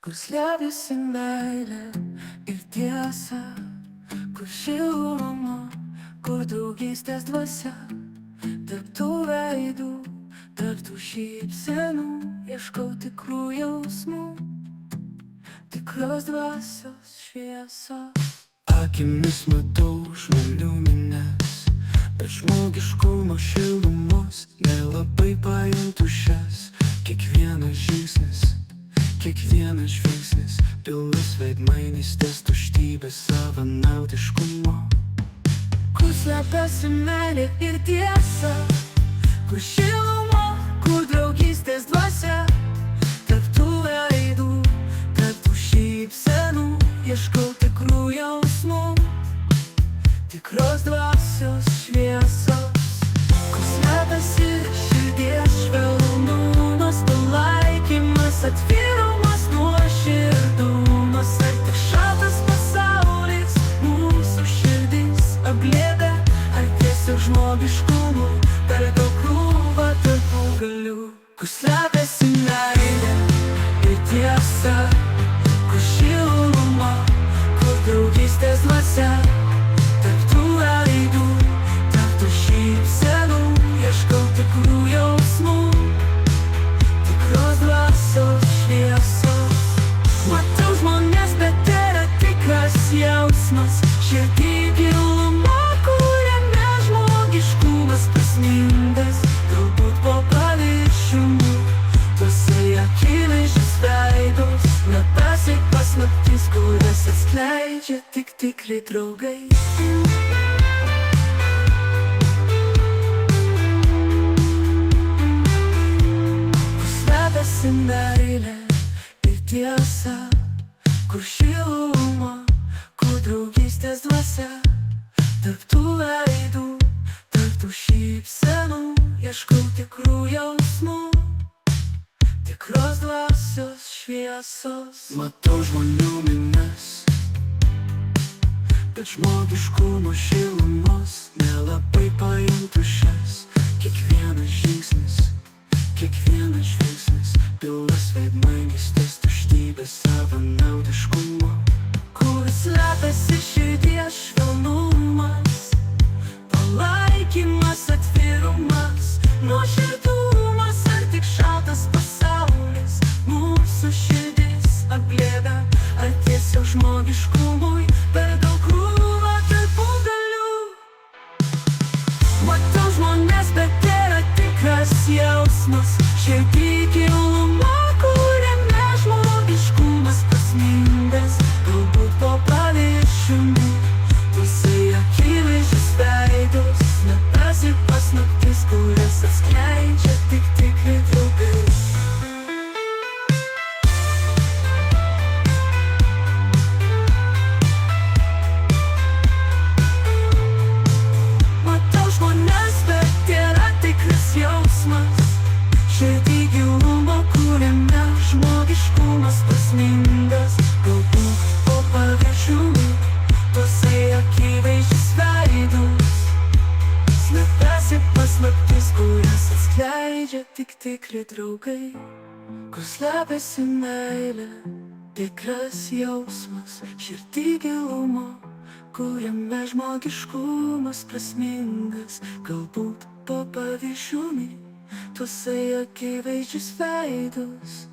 kur slepiasi meilė ir tiesa, kur šiluma, kur draugystės dvasia. Tarp tų veidų, tarp tų šypsenų ieškau tikrų jausmų, tikros dvasios šviesos. Akimis matau žmonių minias, bet žmogiškumo šilumos nelabai pajuntu šias. Kiekvienas žingsnis, kiekvienas žvilgsnis pilnas veidmainystės, tuštybės, savanaudiškumo. Kur slepiasi meilė ir tiesa, kur šiluma, kur draugystės dvasia. Tarp tų veidų, tarp tų šypsenų ieškau tikrų jausmų, tikros dvasios šviesos. Kur slepiasi širdies švelnumas, palaikymas, atvirumas, nuoširdumas. Ar tik šaltas pasaulis mūsų širdis apglėbia, ar tiesiog žmogiškumu per daug krūva tarpų galių. Kur slepiasi meilė ir tiesa, kur šiluma, kur draugystės dvasia. Tarp tų veidų, tarp tų šypsenų ieškau tikrų jausmų, tikros dvasios šviesos. Matau žmonės, bet yra tikras jausmas, širdį giluma, kuriame žmogiškumas prasmingas. Galbūt po paviršiumi, tuose akivaizdžius veidus nepasiek paslaptis, kurias atskleidžia tik tikri draugai. Slepiasi meilė ir tiesa, kur šiluma, kur draugystės dvasia. Tarp tų veidų, tarp tų šypsenų ieškau tikrų jausmų, tikros dvasios šviesos. Matau žmonių minias, bet žmogiškumo šilumos nelabai pajuntu šias. Kiekvienas žingsnis, kiekvienas žvilgsnis pilnas veidmainystės, tuštybės, savanaudiškumo. Kur slepiasi širdies švelnumas, palaikymas, atvirumas, nuoširdumas. Ar tik šaltas pasaulis mūsų širdis apglėbia, ar tiesiog žmogiškumui per daug krūva tarpų galių. Matau žmonės, bet yra tikras jausmas, širdį giluma, kuriame žmogiškumas prasmingas. Galbūt po paviršiumi, tuose akivaizdžius veidus nepasiek paslaptis, kurias atskleidžia tik tikri draugai. Matau žmonės, bet yra tikras jausmas, širdį giluma, kuriame žmogiškumas prasmingas. Galbūt po paviršiumi, tuose akivaizdžius veidus nepasiek paslaptis, kurias atskleidžia tik tikri draugai. Kur slepiasi meilė, tikras jausmas, širdį giluma, kuriame žmogiškumas prasmingas. Galbūt po paviršiumi, tuose akivaizdžius veidus